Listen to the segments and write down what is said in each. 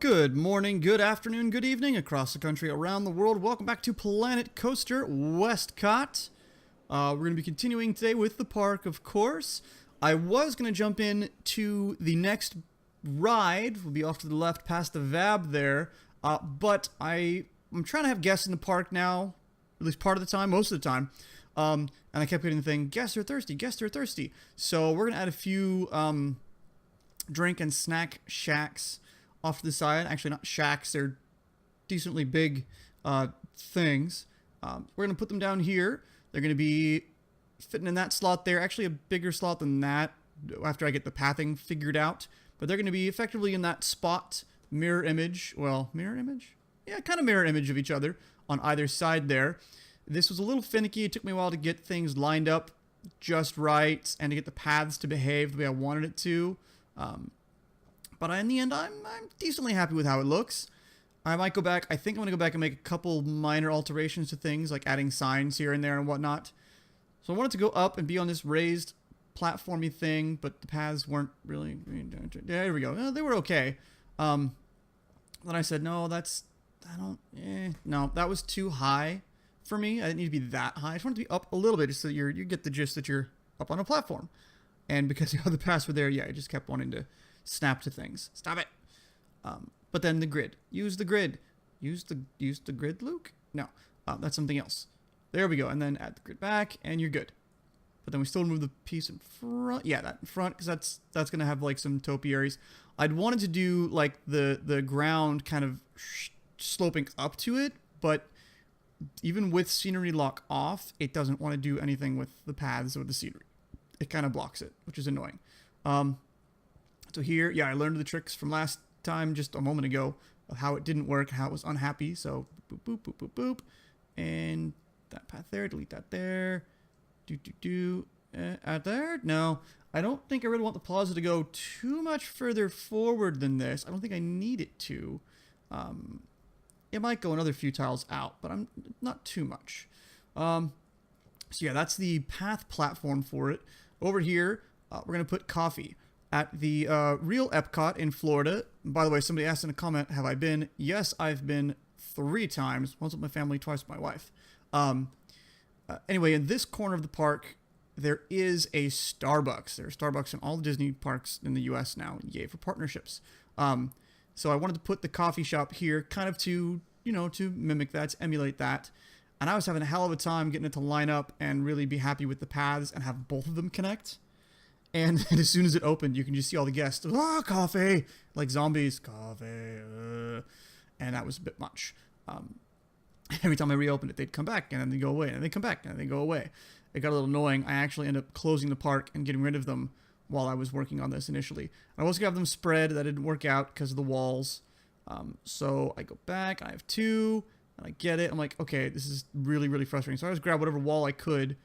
Good morning, good afternoon, good evening across the country, around the world. Welcome back to Planet Coaster WestCOT. We're going to be continuing today with the park, of course. I was going to jump in to the next ride. We'll be off to the left past the VAB there. But I'm trying to have guests in the park now, at least part of the time, most of the time. And I kept getting the thing, guests are thirsty, guests are thirsty. So we're going to add a few drink and snack shacks off to the side. Actually, not shacks, they're decently big things. We're going to put them down here. They're going to be fitting in that slot there. Actually, a bigger slot than that after I get the pathing figured out. But they're going to be effectively in that spot, mirror image. Well, mirror image? Yeah, kind of mirror image of each other on either side there. This was a little finicky. It took me a while to get things lined up just right and to get the paths to behave the way I wanted it to. But in the end, I'm decently happy with how it looks. I might go back. I think I'm going to go back and make a couple minor alterations to things, like adding signs here and there and whatnot. So I wanted to go up and be on this raised platformy thing, but the paths weren't really... There we go. They were okay. Then I said, no, no, that was too high for me. I didn't need to be that high. I just wanted to be up a little bit just so you get the gist that you're up on a platform. And because the paths were there, yeah, I just kept wanting to snap to things. Stop it. But then the grid. Use the grid. Use the grid, Luke? No. That's something else. There we go. And then add the grid back, and you're good. But then we still remove the piece in front. Yeah, that in front, because that's going to have, like, some topiaries. I'd wanted to do, like, the ground kind of sloping up to it, but even with scenery lock off, it doesn't want to do anything with the paths or the scenery. It kind of blocks it, which is annoying. So here, yeah, I learned the tricks from last time, just a moment ago, of how it didn't work, how it was unhappy. So boop, boop, boop, boop, boop. And that path there, delete that there. Add there? No, I don't think I really want the Plaza to go too much further forward than this. I don't think I need it to. It might go another few tiles out, but I'm not too much. So yeah, that's the path platform for it. Over here, we're going to put coffee. At the real Epcot in Florida. By the way, somebody asked in a comment, have I been? Yes, I've been 3 times. Once with my family, twice with my wife. Anyway, in this corner of the park, there is a Starbucks. There are Starbucks in all the Disney parks in the U.S. now. Yay for partnerships. So I wanted to put the coffee shop here kind of to, to mimic that, to emulate that. And I was having a hell of a time getting it to line up and really be happy with the paths and have both of them connect. And as soon as it opened, you can just see all the guests. Coffee! Like zombies. Coffee. And that was a bit much. Every time I reopened it, they'd come back, and then they'd go away, and they'd come back, and then they'd go away. It got a little annoying. I actually ended up closing the park and getting rid of them while I was working on this initially. I was going to have them spread. That didn't work out because of the walls. So I go back. I have 2, and I get it. I'm like, okay, this is really, really frustrating. So I just grabbed whatever wall I could.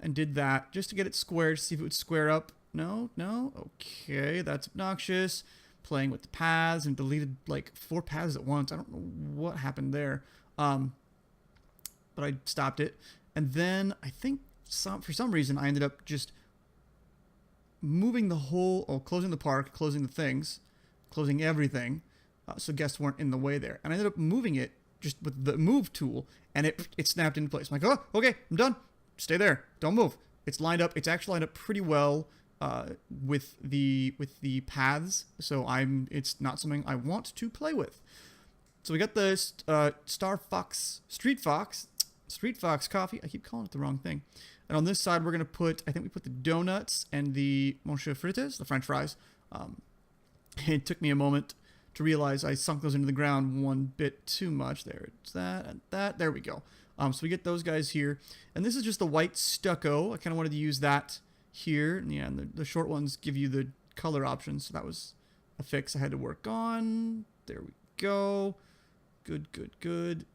And did that just to get it squared, to see if it would square up. No, okay, that's obnoxious. Playing with the paths and deleted like 4 paths at once. I don't know what happened there. But I stopped it. And then I think for some reason I ended up just moving the whole, closing the park, closing the things, closing everything. So guests weren't in the way there. And I ended up moving it just with the move tool, and it snapped into place. I'm like, oh, okay, I'm done. Stay there. Don't move. It's lined up. It's actually lined up pretty well with the paths. So it's not something I want to play with. So we got the Street Fox coffee. I keep calling it the wrong thing. And on this side, we're gonna put. I think we put the donuts and the Monsieur Frites, the French fries. It took me a moment to realize I sunk those into the ground one bit too much. There, it's that and that. There we go. So we get those guys here. And this is just the white stucco. I kind of wanted to use that here. And yeah, and the short ones give you the color options. So that was a fix I had to work on. There we go. Good.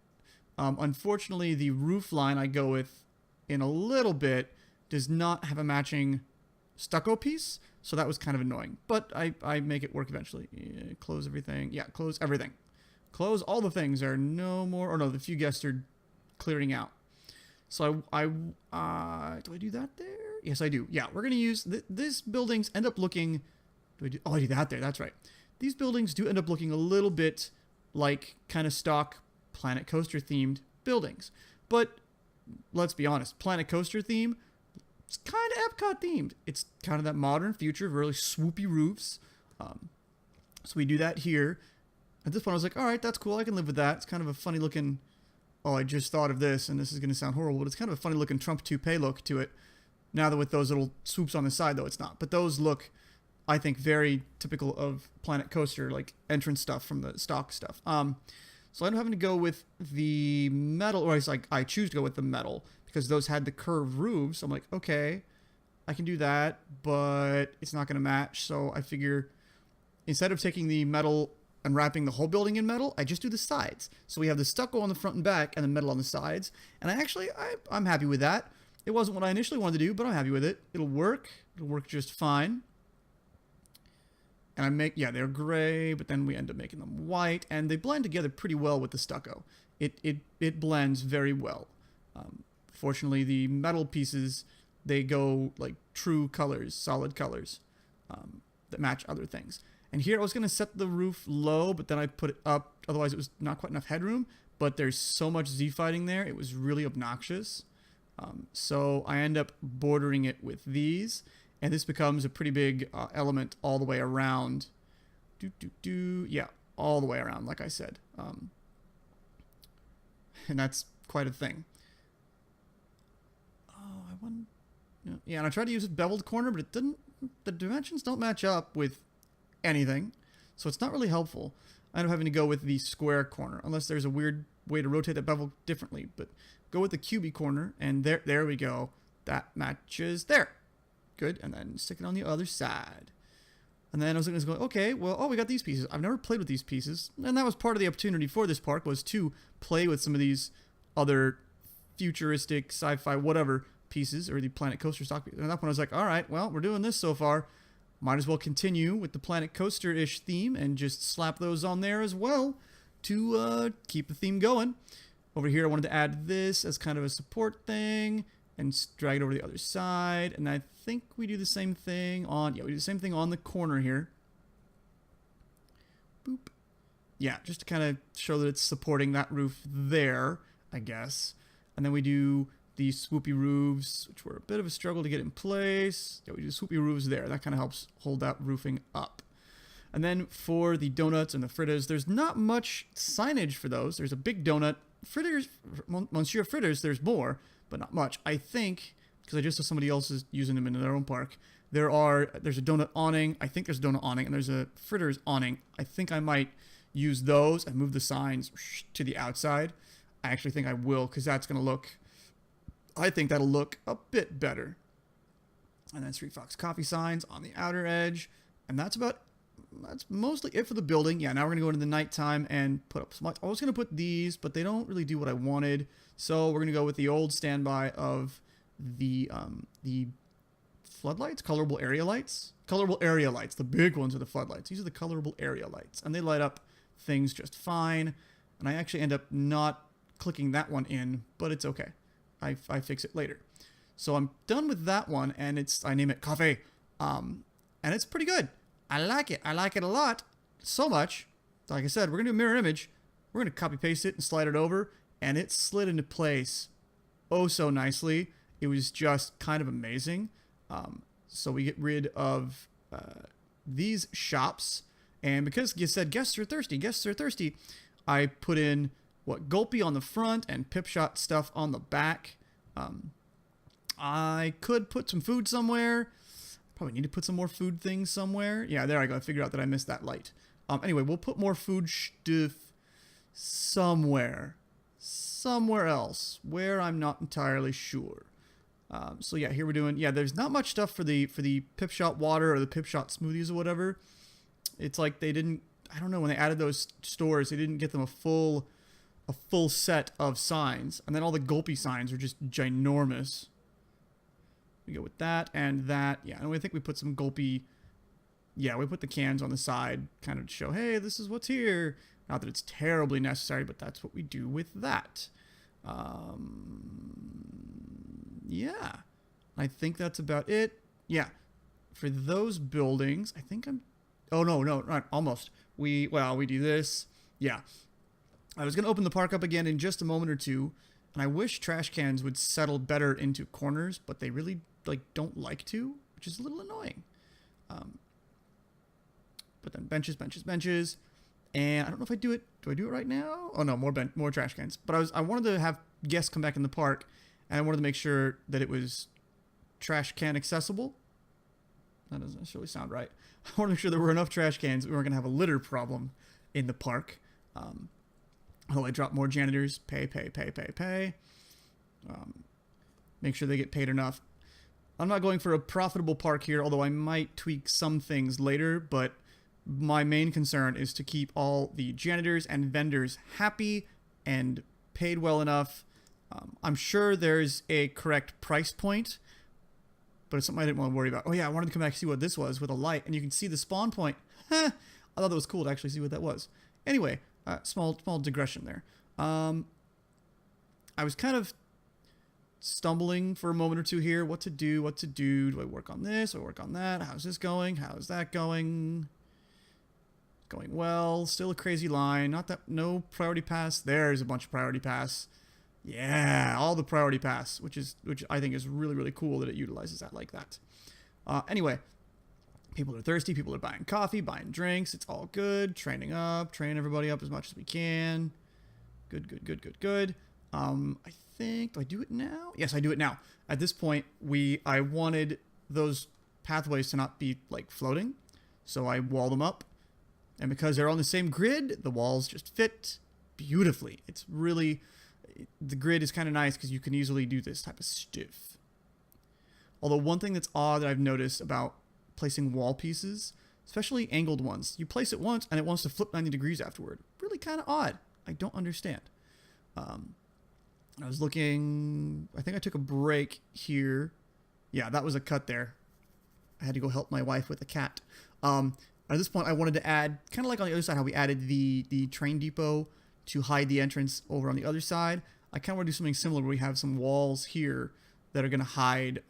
Unfortunately, the roof line I go with in a little bit does not have a matching stucco piece. So that was kind of annoying. But I make it work eventually. Yeah, close everything. Yeah, close everything. Close all the things. There are no more... Or no, the few guests are clearing out. So do I do that there? Yes, I do. Yeah, we're going to use... These buildings end up looking... I do that there. That's right. these buildings do end up looking a little bit like kind of stock Planet Coaster themed buildings. But let's be honest, Planet Coaster theme, it's kind of Epcot themed. It's kind of that modern future, really swoopy roofs. So we do that here. At this point, I was like, all right, that's cool. I can live with that. It's kind of a funny looking, oh, I just thought of this, and this is going to sound horrible, but it's kind of a funny looking Trump toupee look to it. Now that with those little swoops on the side, though, it's not. But those look, I think, very typical of Planet Coaster, like entrance stuff from the stock stuff. So I end up having to go with the metal, or it's like I choose to go with the metal because those had the curved roofs. I'm like, okay, I can do that, but it's not going to match. So I figure instead of taking the metal and wrapping the whole building in metal, I just do the sides. So we have the stucco on the front and back and the metal on the sides. And I'm happy with that. It wasn't what I initially wanted to do, but I'm happy with it. It'll work. It'll work just fine. And they're gray, but then we end up making them white, and they blend together pretty well with the stucco. It blends very well. Fortunately, the metal pieces, they go like true colors, solid colors that match other things. And here I was going to set the roof low, but then I put it up. Otherwise, it was not quite enough headroom. But there's so much Z-fighting there, it was really obnoxious. So I end up bordering it with these. And this becomes a pretty big element all the way around. Yeah, all the way around, like I said. And that's quite a thing. Yeah, and I tried to use a beveled corner, but it didn't. The dimensions don't match up with anything. So it's not really helpful. I end up having to go with the square corner, unless there's a weird way to rotate that bevel differently. But go with the cubey corner, and there we go. That matches there. Good, and then stick it on the other side. And then I was going, okay, well, we got these pieces. I've never played with these pieces, and that was part of the opportunity for this park, was to play with some of these other futuristic, sci-fi, whatever pieces, or the Planet Coaster stock pieces. And at that point, I was like, all right, well, we're doing this so far. Might as well continue with the Planet Coaster-ish theme and just slap those on there as well to keep the theme going. Over here, I wanted to add this as kind of a support thing and drag it over to the other side. And I think we do the same thing on, we do the same thing on the corner here. Boop. Yeah, just to kind of show that it's supporting that roof there, I guess. And then we do these swoopy roofs, which were a bit of a struggle to get in place. Yeah, we do swoopy roofs there. That kind of helps hold that roofing up. And then for the donuts and the fritters, there's not much signage for those. There's a big donut. Fritters, Monsieur Fritters, there's more, but not much. I think, because I just saw somebody else is using them in their own park, there's a donut awning. I think there's a donut awning, and there's a fritters awning. I think I might use those and move the signs to the outside. I actually think I will, because that's going to look, I think that'll look a bit better. And then Street Fox coffee signs on the outer edge. And that's mostly it for the building. Yeah, now we're going to go into the nighttime and put up some lights. I was going to put these, but they don't really do what I wanted. So we're going to go with the old standby of the floodlights, colorable area lights. Colorable area lights. The big ones are the floodlights. These are the colorable area lights. And they light up things just fine. And I actually end up not clicking that one in, but it's okay. I fix it later. So I'm done with that one, and I name it Cafe. And it's pretty good. I like it. I like it a lot. So much. Like I said, we're going to do a mirror image. We're going to copy paste it and slide it over, and it slid into place oh so nicely. It was just kind of amazing. So we get rid of these shops, and because you said guests are thirsty, I put in Gulpy on the front and Pipshot stuff on the back. I could put some food somewhere. Probably need to put some more food things somewhere. Yeah, there I go. I figured out that I missed that light. Anyway, we'll put more food stuff somewhere else where I'm not entirely sure. So yeah, here we're doing, there's not much stuff for the Pipshot water or the Pipshot smoothies or whatever. It's like they didn't, I don't know, when they added those stores, they didn't get them a full set of signs. And then all the Gulpy signs are just ginormous. We go with that and that. Yeah, and I think we put some Gulpy. Yeah, we put the cans on the side kind of to show, hey, this is what's here. Not that it's terribly necessary, but that's what we do with that. Yeah, I think that's about it. Yeah, for those buildings, I think Oh, no, no, not almost. We do this. Yeah. I was going to open the park up again in just a moment or two, and I wish trash cans would settle better into corners, but they really don't like to, which is a little annoying. But then benches, benches, benches. And I don't know if I do it. Do I do it right now? Oh no, more trash cans. But I wanted to have guests come back in the park, and I wanted to make sure that it was trash can accessible. That doesn't necessarily sound right. I want to make sure there were enough trash cans that we weren't going to have a litter problem in the park. I drop more janitors. Pay. Make sure they get paid enough. I'm not going for a profitable park here, although I might tweak some things later, but my main concern is to keep all the janitors and vendors happy and paid well enough. I'm sure there's a correct price point, but it's something I didn't want to worry about. Oh yeah, I wanted to come back and see what this was with a light, and you can see the spawn point. I thought that was cool to actually see what that was. Anyway, small digression there. I was kind of stumbling for a moment or two here. What to do? Do I work on this? Do I work on that? How's this going? How's that going? Going well. Still a crazy line. No priority pass. There's a bunch of priority pass. Yeah, all the priority pass, which I think is really, really cool that it utilizes that like that. Anyway, people are thirsty. People are buying coffee, buying drinks. It's all good. Train everybody up as much as we can. Good. I think, do I do it now? Yes, I do it now. At this point, I wanted those pathways to not be floating, so I wall them up. And because they're on the same grid, the walls just fit beautifully. It's really, the grid is kind of nice because you can easily do this type of stuff. Although one thing that's odd that I've noticed about placing wall pieces, especially angled ones, you place it once and it wants to flip 90 degrees afterward. Really kind of odd. I don't understand. I was looking, I think I took a break here. Yeah, that was a cut there. I had to go help my wife with the cat. At this point, I wanted to add, kind of like on the other side, how we added the train depot to hide the entrance over on the other side. I kind of want to do something similar where we have some walls here that are going to hide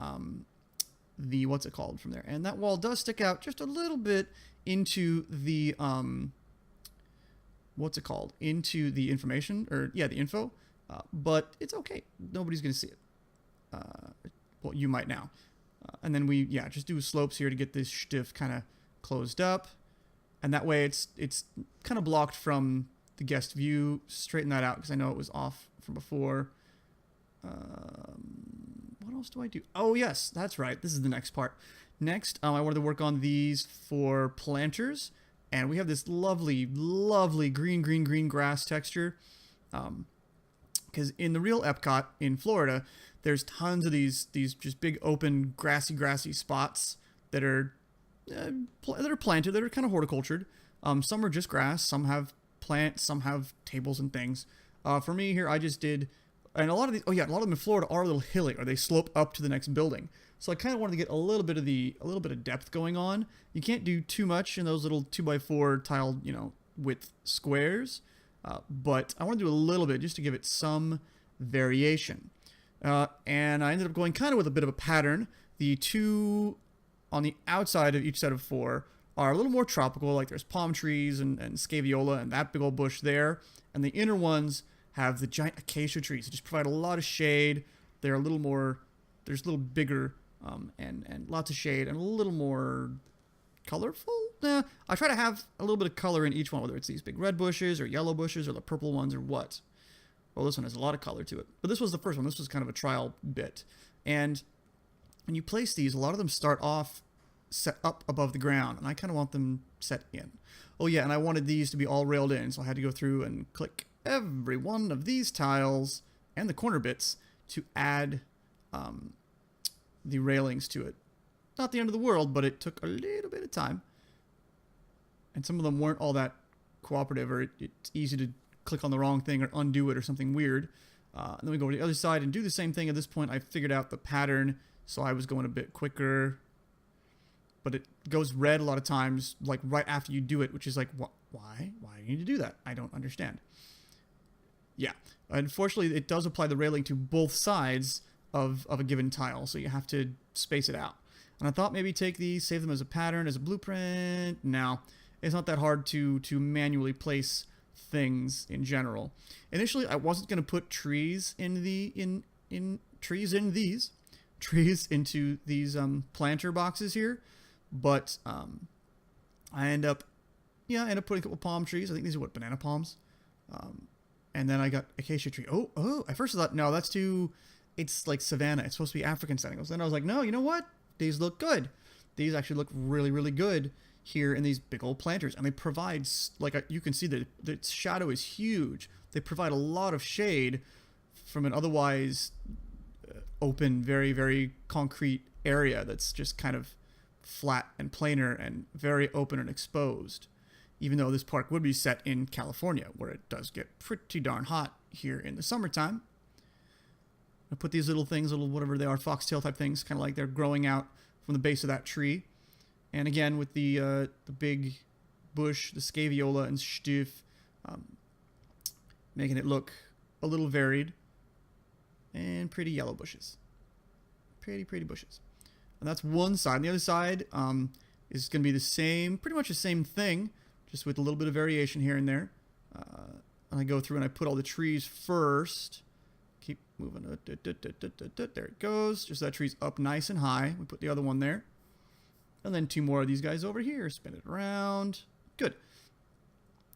the, what's it called from there. And that wall does stick out just a little bit into the, what's it called? Into the information, or yeah, the info. But it's okay. Nobody's going to see it. Well, you might now. And then we, just do slopes here to get this stiff kind of closed up, and that way it's kind of blocked from the guest view. Straighten that out because I know it was off from before. What else do I do? Oh yes, that's right, this is the next part. Next, I wanted to work on these for planters, and we have this lovely green grass texture, because in the real Epcot in Florida there's tons of these just big open grassy spots that are planted, that are kind of horticultured. Some are just grass, some have plants, some have tables and things. For me here, I just did, and a lot of these, a lot of them in Florida are a little hilly, or they slope up to the next building. So I kind of wanted to get a little bit of depth going on. You can't do too much in those little 2x4 tiled, width squares, but I want to do a little bit just to give it some variation. And I ended up going kind of with a bit of a pattern. The two on the outside of each set of four are a little more tropical, like there's palm trees and scaevola and that big old bush there. And the inner ones have the giant acacia trees that just provide a lot of shade. They're a little more, there's a little bigger and lots of shade and a little more colorful. I try to have a little bit of color in each one, whether it's these big red bushes or yellow bushes or the purple ones or what. Well, this one has a lot of color to it. But this was the first one. This was kind of a trial bit. And when you place these, a lot of them start off set up above the ground, and I kind of want them set in. Oh yeah, and I wanted these to be all railed in, so I had to go through and click every one of these tiles and the corner bits to add the railings to it. Not the end of the world, but it took a little bit of time. And some of them weren't all that cooperative, or it's easy to click on the wrong thing or undo it or something weird. And then we go to the other side and do the same thing. At this point, I figured out the pattern, so I was going a bit quicker. But it goes red a lot of times, like right after you do it, which is like, why? Why do you need to do that? I don't understand. Yeah, unfortunately, it does apply the railing to both sides of a given tile, so you have to space it out. And I thought maybe take these, save them as a pattern, as a blueprint. No, it's not that hard to manually place things in general. Initially, I wasn't going to put trees in trees into these planter boxes here, but I end up putting a couple palm trees. I think these are banana palms. And then I got acacia tree. Oh, at first I thought, no, that's too, it's like savanna. It's supposed to be African settings. Then I was like, no, you know what? These look good. These actually look really, really good here in these big old planters. And they provide, you can see that the shadow is huge. They provide a lot of shade from an otherwise open, very, very concrete area that's just kind of flat and planar and very open and exposed. Even though this park would be set in California, where it does get pretty darn hot here in the summertime. I put these little things, little whatever they are, foxtail type things, kind of like they're growing out from the base of that tree. And again, with the big bush, the scaviola and stiff, making it look a little varied. And pretty yellow bushes. Pretty bushes. And that's one side. And the other side is going to be the same, pretty much the same thing, just with a little bit of variation here and there. And I go through and I put all the trees first. Keep moving. There it goes. Just that tree's up nice and high. We put the other one there. And then two more of these guys over here. Spin it around. Good.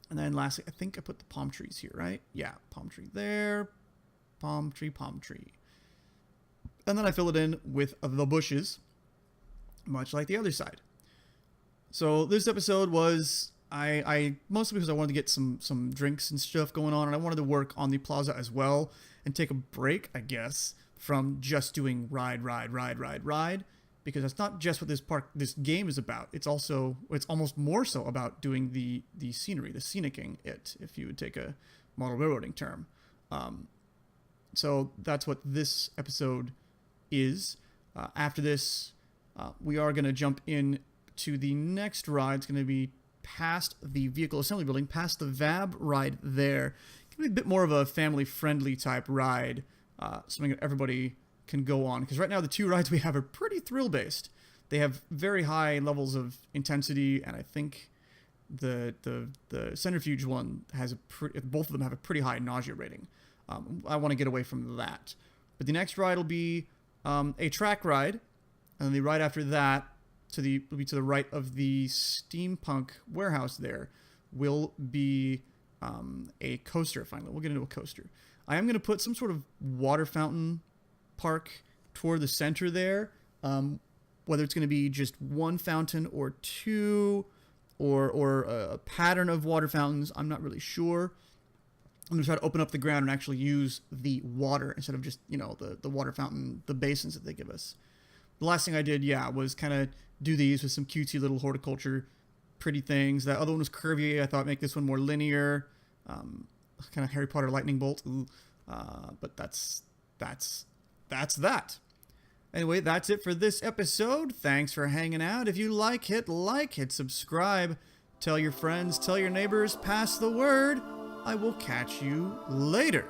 And then lastly, I think I put the palm trees here, right? Yeah, palm tree there. Palm tree. And then I fill it in with the bushes, much like the other side. So this episode was, I mostly because I wanted to get some drinks and stuff going on, and I wanted to work on the plaza as well and take a break, I guess, from just doing ride, because that's not just what this game is about. It's almost more so about doing the scenery, the scenicking it, if you would take a model railroading term. So that's what this episode is. After this, we are going to jump in to the next ride. It's going to be past the vehicle assembly building, past the VAB ride there. It's going to be a bit more of a family-friendly type ride, something that everybody can go on. Because right now the two rides we have are pretty thrill-based. They have very high levels of intensity, and I think the centrifuge one has both of them have a pretty high nausea rating. I want to get away from that. But the next ride will be a track ride, and the ride after that will be to the right of the steampunk warehouse there will be a coaster. Finally, we'll get into a coaster. I am going to put some sort of water fountain park toward the center there, whether it's going to be just one fountain or two, or a pattern of water fountains. I'm not really sure. I'm going to try to open up the ground and actually use the water instead of just, the water fountain, the basins that they give us. The last thing I did, was kind of do these with some cutesy little horticulture, pretty things. That other one was curvy. I thought make this one more linear, kind of Harry Potter lightning bolt. But that's that. Anyway, that's it for this episode. Thanks for hanging out. If you hit like, hit subscribe. Tell your friends, tell your neighbors, pass the word. I will catch you later.